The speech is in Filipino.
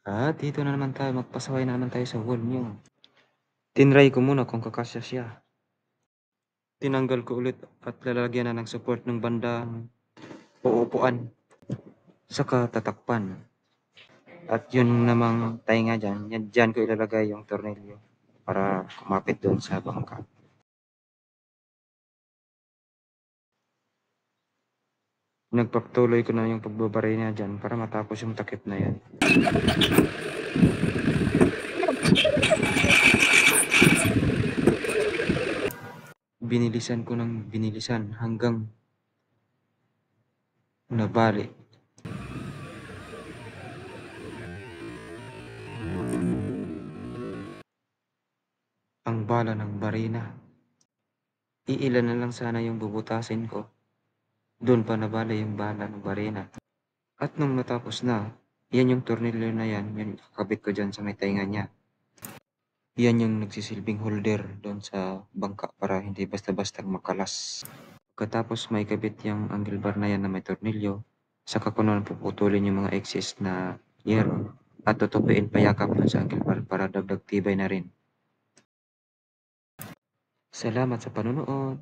At dito na naman tayo, magpasaway na naman tayo sa wall niyo. Tinry ko muna kung kakasya siya. Tinanggal ko ulit at lalagyan na ng support ng bandang uupuan. Saka tatakpan. At yun namang tainga dyan ko ilalagay yung tornilyo para kumapit doon sa bangka. Nagpapatuloy ko na yung pagbabari niya dyan para matapos yung takip na yan. Binilisan ko ng binilisan hanggang nabali. Ang bala ng barina. Iilan na lang sana yung bubutasin ko. Doon pa nabali yung bala ng barina. At nung natapos na, yan yung tornilyo na yan, yung kakabit ko dyan sa may tainga niya. Yan yung nagsisilbing holder doon sa bangka para hindi basta-basta makalas. Pagkatapos may kabit yung angle bar na yan na may tornilyo, saka ko naman puputulin yung mga excess na yero at tutupiin payakap sa angle bar para dagdag tibay na rin. Salamat sa panonood.